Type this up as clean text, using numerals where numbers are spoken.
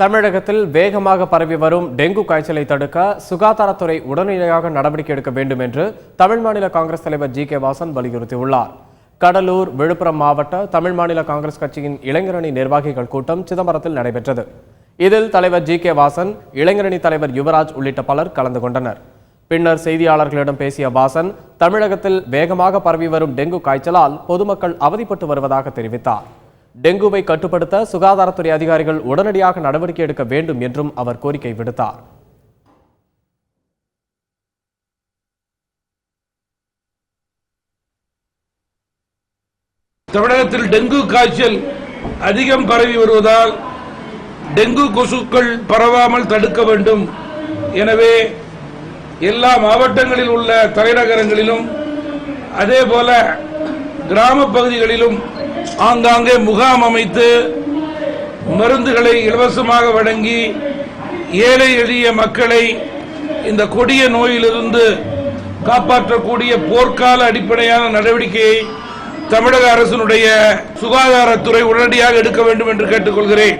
தமிழகத்தில் வேகமாக பரவி வரும் டெங்கு காய்ச்சலை தடுக்க சுகாதாரத்துறை உடனடியாக நடவடிக்கை எடுக்க வேண்டும் என்று தமிழ் மாநில காங்கிரஸ் தலைவர் ஜி.கே. வாசன் வலியுறுத்தியுள்ளார். கடலூர், விழுப்புரம் மாவட்ட தமிழ் மாநில காங்கிரஸ் கட்சியின் இளைஞரணி நிர்வாகிகள் கூட்டம் சிதம்பரத்தில் நடைபெற்றது. இதில் தலைவர் ஜி.கே. வாசன், இளைஞரணி தலைவர் யுவராஜ் உள்ளிட்ட பலர் கலந்து கொண்டனர். பின்னர் செய்தியாளர்களிடம் பேசிய வாசன், தமிழகத்தில் வேகமாக பரவி வரும் டெங்கு காய்ச்சலால் பொதுமக்கள் அவதிப்பட்டு வருவதாக தெரிவித்தார். டெங்குவை கட்டுப்படுத்த சுகாதாரத்துறை அதிகாரிகள் உடனடியாக நடவடிக்கை எடுக்க வேண்டும் என்றும் அவர் கோரிக்கை விடுத்தார். தமிழகத்தில் டெங்கு காய்ச்சல் அதிகம் பரவி வருவதால் டெங்கு கொசுக்கள் பரவாமல் தடுக்க வேண்டும். எனவே எல்லா மாவட்டங்களில் உள்ள தலைநகரங்களிலும் அதேபோல கிராம பகுதிகளிலும் ஆங்காங்கே முகாம் அமைத்து மருந்துகளை இலவசமாக வழங்கி ஏழை எளிய மக்களை இந்த கொடிய நோயிலிருந்து காப்பாற்றக்கூடிய போர்க்கால அடிப்படையான நடவடிக்கையை தமிழக அரசினுடைய சுகாதாரத்துறை உடனடியாக எடுக்க வேண்டும் என்று கேட்டுக்கொள்கிறேன்.